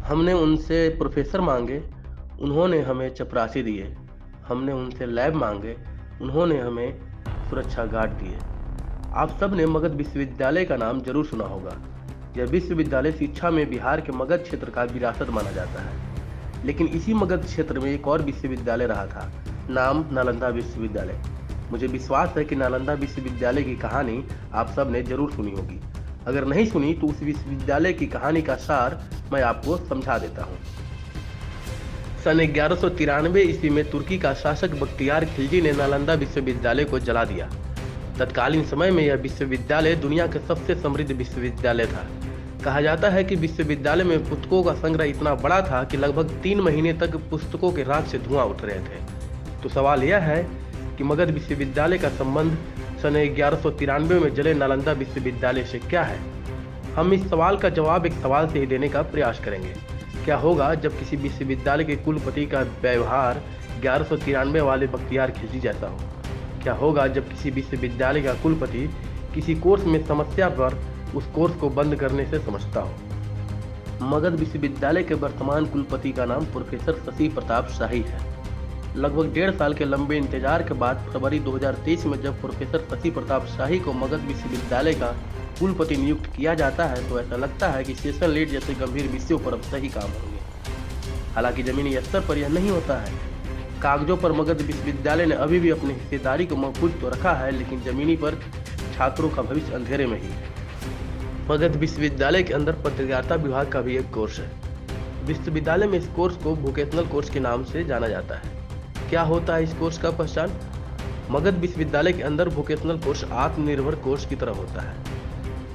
हमने उनसे प्रोफ़ेसर माँगे, उन्होंने हमें चपरासी दिए। हमने उनसे लैब माँगे, उन्होंने हमें सुरक्षा गार्ड दिए। आप सब ने मगध विश्वविद्यालय का नाम ज़रूर सुना होगा। यह विश्वविद्यालय शिक्षा में बिहार के मगध क्षेत्र का विरासत माना जाता है। लेकिन इसी मगध क्षेत्र में एक और विश्वविद्यालय रहा था, नाम नालंदा विश्वविद्यालय। मुझे विश्वास है कि नालंदा विश्वविद्यालय की कहानी आप सब ने ज़रूर सुनी होगी। अगर नहीं सुनी तो उस विश्वविद्यालय की कहानी का सार मैं आपको समझा देता हूँ। सन 1193 ईस्वी में तुर्की का शासक बख्तियार खिलजी ने नालंदा विश्वविद्यालय को जला दिया। तत्कालीन समय में यह विश्वविद्यालय दुनिया के सबसे समृद्ध विश्वविद्यालय था। कहा जाता है कि विश्वविद्यालय में पुस्तकों का संग्रह इतना बड़ा था कि लगभग 3 महीने तक पुस्तकों के राख से धुआं उठ रहे थे। तो सवाल यह है कि मगध विश्वविद्यालय का संबंध सन 1193 में जले नालंदा विश्वविद्यालय से क्या है? हम इस सवाल का जवाब एक सवाल से ही देने का प्रयास करेंगे। क्या होगा जब किसी विश्वविद्यालय के कुलपति का व्यवहार 1193 वाले बख्तियार खिलजी जैसा हो? क्या होगा जब किसी विश्वविद्यालय का कुलपति किसी कोर्स में समस्या पर उस कोर्स को बंद करने से समझता हो? मगध विश्वविद्यालय के वर्तमान कुलपति का नाम प्रोफेसर शशि प्रताप शाही है। लगभग 1.5 साल के लंबे इंतजार के बाद फरवरी 2023 में जब प्रोफेसर शशि प्रताप शाही को मगध विश्वविद्यालय का कुलपति नियुक्त किया जाता है तो ऐसा लगता है कि सेशन लेट जैसे गंभीर विषयों पर अब सही काम होंगे। हालांकि जमीनी स्तर पर यह नहीं होता है। कागजों पर मगध विश्वविद्यालय ने अभी भी अपनी हिस्सेदारी को महफूज तो रखा है, लेकिन जमीनी पर छात्रों का भविष्य अंधेरे में ही है। मगध विश्वविद्यालय के अंदर पत्रकारिता विभाग का भी एक कोर्स है। विश्वविद्यालय में इस कोर्स को वोकेशनल कोर्स के नाम से जाना जाता है। क्या होता है इस कोर्स का पहचान? मगध विश्वविद्यालय के अंदर वोकेशनल कोर्स आत्मनिर्भर कोर्स की तरह होता है।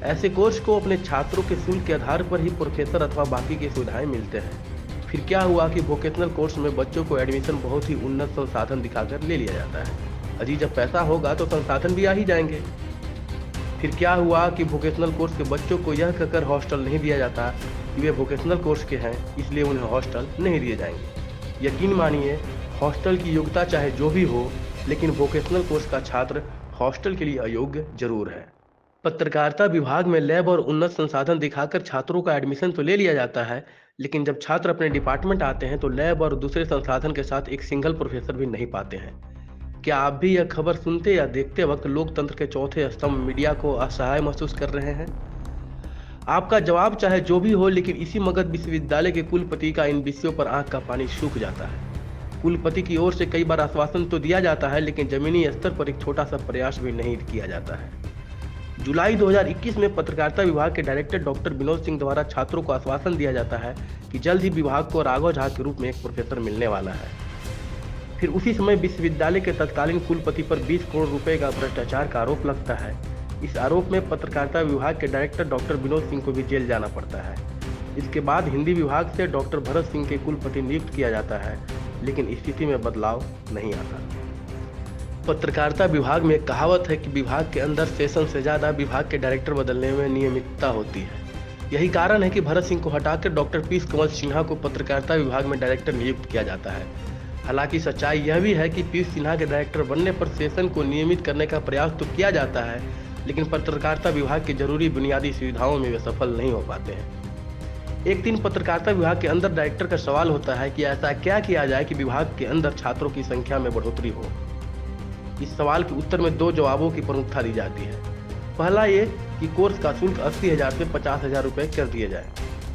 ऐसे कोर्स को अपने छात्रों के शुल्क के आधार पर ही प्रोफेसर अथवा बाकी की सुविधाएं मिलते हैं। फिर क्या हुआ कि वोकेशनल कोर्स में बच्चों को एडमिशन बहुत ही उन्नत संसाधन दिखाकर ले लिया जाता है। अजी जब पैसा होगा तो संसाधन भी आ ही जाएंगे। फिर क्या हुआ कि वोकेशनल कोर्स के बच्चों को यह कहकर हॉस्टल नहीं दिया जाता कि वे वोकेशनल कोर्स के हैं, इसलिए उन्हें हॉस्टल नहीं दिए जाएंगे। यकीन मानिए, हॉस्टल की योग्यता चाहे जो भी हो, लेकिन वोकेशनल कोर्स का छात्र हॉस्टल के लिए अयोग्य जरूर है। पत्रकारिता विभाग में लैब और उन्नत संसाधन दिखाकर छात्रों का एडमिशन तो ले लिया जाता है, लेकिन जब छात्र अपने डिपार्टमेंट आते हैं तो लैब और दूसरे संसाधन के साथ एक सिंगल प्रोफेसर भी नहीं पाते हैं। क्या आप भी यह खबर सुनते या देखते वक्त लोकतंत्र के चौथे स्तंभ मीडिया को असहाय महसूस कर रहे हैं? आपका जवाब चाहे जो भी हो, लेकिन इसी मगध विश्वविद्यालय के कुलपति का इन विषयों पर आंख का पानी सूख जाता है। कुलपति की ओर से कई बार आश्वासन तो दिया जाता है, लेकिन जमीनी स्तर पर एक छोटा सा प्रयास भी नहीं किया जाता है। जुलाई 2021 में पत्रकारिता विभाग के डायरेक्टर डॉक्टर विनोद सिंह द्वारा छात्रों को आश्वासन दिया जाता है कि जल्द ही विभाग को राघव झा के रूप में एक प्रोफेसर मिलने वाला है। फिर उसी समय विश्वविद्यालय के तत्कालीन कुलपति पर 20 करोड़ रुपए का भ्रष्टाचार का आरोप लगता है। इस आरोप में पत्रकारिता विभाग के डायरेक्टर डॉक्टर विनोद सिंह को भी जेल जाना पड़ता है। इसके बाद हिंदी विभाग से डॉक्टर भरत सिंह के कुलपति नियुक्त किया जाता है, लेकिन स्थिति में बदलाव नहीं आता। पत्रकारिता विभाग में कहावत है कि विभाग के अंदर सेशन से ज्यादा विभाग के डायरेक्टर बदलने में नियमितता होती है। यही कारण है कि भरत सिंह को हटाकर डॉक्टर पीयूष कमल सिन्हा को पत्रकारिता विभाग में डायरेक्टर नियुक्त किया जाता है। हालांकि सच्चाई यह भी है कि पीयूष सिन्हा के डायरेक्टर बनने पर सेशन को नियमित करने का प्रयास तो किया जाता है, लेकिन पत्रकारिता विभाग की जरूरी बुनियादी सुविधाओं में वे सफल नहीं हो पाते हैं। एक दिन पत्रकारिता विभाग के अंदर डायरेक्टर का सवाल होता है कि ऐसा क्या किया जाए कि विभाग के अंदर छात्रों की संख्या में बढ़ोतरी हो। इस सवाल के उत्तर में 2 जवाबों की प्रमुखता दी जाती है। पहला ये कि कोर्स का शुल्क 80,000 से 50,000 रुपये कर दिया जाए।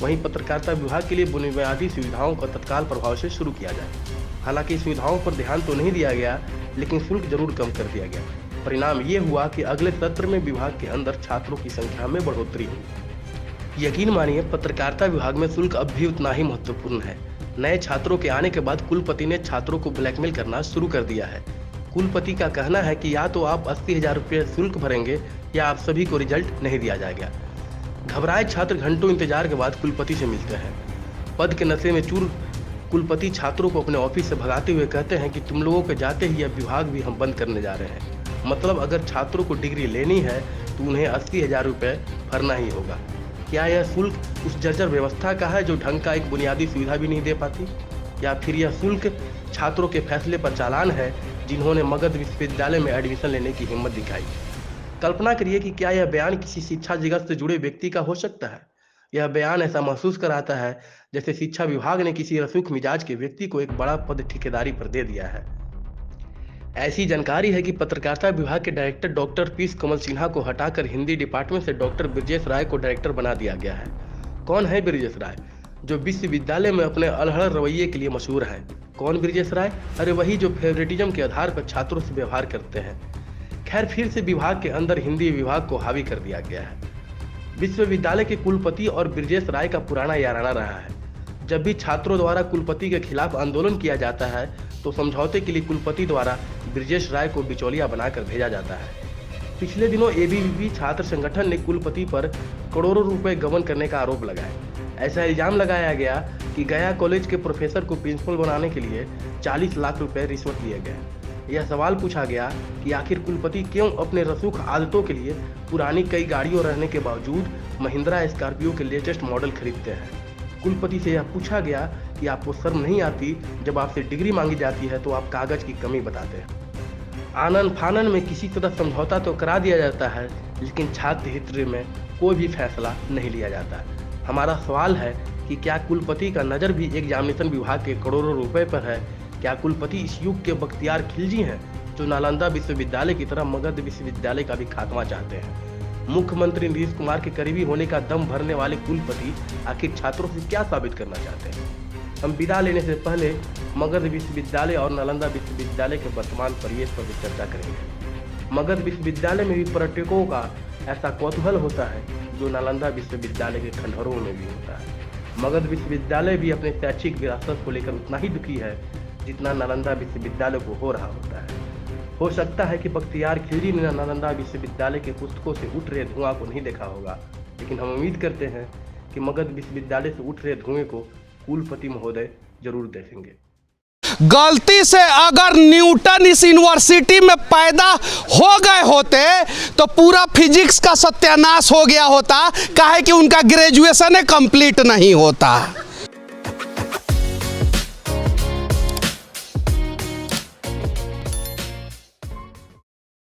वहीं पत्रकारिता विभाग के लिए बुनियादी सुविधाओं को तत्काल प्रभाव से शुरू किया जाए। हालांकि सुविधाओं पर ध्यान तो नहीं दिया गया, लेकिन शुल्क जरूर कम कर दिया गया। परिणाम ये हुआ कि अगले सत्र में विभाग के अंदर छात्रों की संख्या में बढ़ोतरी हुई। यकीन मानिए, पत्रकारिता विभाग में शुल्क अब भी उतना ही महत्वपूर्ण है। नए छात्रों के आने के बाद कुलपति ने छात्रों को ब्लैकमेल करना शुरू कर दिया है। कुलपति का कहना है कि या तो आप 80,000 रुपये शुल्क भरेंगे या आप सभी को रिजल्ट नहीं दिया जाएगा। घबराए छात्र घंटों इंतजार के बाद कुलपति से मिलते हैं। पद के नशे में चूर कुलपति छात्रों को अपने ऑफिस से भगाते हुए कहते हैं कि तुम लोगों के जाते ही यह विभाग भी हम बंद करने जा रहे हैं। मतलब अगर छात्रों को डिग्री लेनी है तो उन्हें 80,000 रुपये भरना ही होगा। क्या यह शुल्क उस जर्जर व्यवस्था का है जो ढंग का एक बुनियादी सुविधा भी नहीं दे पाती, या फिर यह शुल्क छात्रों के फैसले पर चालान है जिन्होंने मगध विश्वविद्यालय में एडमिशन लेने की हिम्मत दिखाई? कल्पना करिए कि क्या यह बयान किसी शिक्षा जगत से जुड़े व्यक्ति का हो सकता है। यह बयान ऐसा महसूस कराता है जैसे शिक्षा विभाग ने किसी रसूख मिजाज के व्यक्ति को एक बड़ा पद ठेकेदारी पर दे दिया है। ऐसी जानकारी है कि पत्रकारिता विभाग के डायरेक्टर डॉक्टर पीयूष कमल सिन्हा को हटाकर हिंदी डिपार्टमेंट से डॉक्टर ब्रजेश राय को डायरेक्टर बना दिया गया है। कौन है ब्रजेश राय, जो विश्वविद्यालय में अपने अलहड़ रवैये के लिए मशहूर है? कौन ब्रजेश राय? अरे वही जो फेवरेटिज्म के आधार पर छात्रों से व्यवहार करते हैं। खैर, फिर से विभाग के अंदर हिंदी विभाग को हावी कर दिया गया है। विश्वविद्यालय के कुलपति और ब्रजेश राय का पुराना याराना रहा है। जब भी छात्रों द्वारा कुलपति के खिलाफ आंदोलन किया जाता है तो समझौते के लिए कुलपति द्वारा ब्रजेश राय को बिचौलिया बनाकर भेजा जाता है। पिछले दिनों एबीवीपी छात्र संगठन ने कुलपति पर करोड़ों रुपए गबन करने का आरोप लगाया। ऐसा इल्जाम लगाया गया कि गया कॉलेज के प्रोफेसर को प्रिंसिपल बनाने के लिए 40 लाख रुपए रिश्वत लिए गए। यह सवाल पूछा गया कि आखिर कुलपति क्यों अपने रसूख आदतों के लिए पुरानी कई गाड़ियों रहने के बावजूद महिंद्रा स्कॉर्पियो के लेटेस्ट मॉडल खरीदते हैं। कुलपति से यह पूछा गया कि आपको शर्म नहीं आती, जब आपसे डिग्री मांगी जाती है तो आप कागज की कमी बताते हैं। आनन फानन में किसी तरह समझौता तो करा दिया जाता है, लेकिन छात्र हित में कोई भी फैसला नहीं लिया जाता। हमारा सवाल है कि क्या कुलपति का नज़र भी एग्जामिनेशन विभाग के करोड़ों रुपए पर है? क्या कुलपति इस युग के बख्तियार खिलजी हैं जो नालंदा विश्वविद्यालय की तरह मगध विश्वविद्यालय का भी खात्मा चाहते हैं? मुख्यमंत्री नीतीश कुमार के करीबी होने का दम भरने वाले कुलपति आखिर छात्रों से क्या साबित करना चाहते हैं? हम विदा लेने से पहले मगध विश्वविद्यालय और नालंदा विश्वविद्यालय के वर्तमान परिवेश पर भी चर्चा करेंगे। मगध विश्वविद्यालय में भी पर्यटकों का ऐसा कौतूहल होता है जो नालंदा विश्वविद्यालय के खंडहरों में भी होता है। मगध विश्वविद्यालय भी अपने शैक्षिक विरासत को लेकर उतना ही दुखी है जितना नालंदा विश्वविद्यालय को हो रहा होता है। हो सकता है कि बख्तियार खिलजी ने नालंदा विश्वविद्यालय के पुस्तकों से उठ रहे धुआं को नहीं देखा होगा, लेकिन हम उम्मीद करते हैं कि मगध विश्वविद्यालय से उठ रहे धुएं को कुलपति महोदय जरूर देखेंगे। गलती से अगर न्यूटन इस यूनिवर्सिटी में पैदा हो गए होते तो पूरा फिजिक्स का सत्यानाश हो गया होता, काहे कि उनका ग्रेजुएशन कंप्लीट नहीं होता।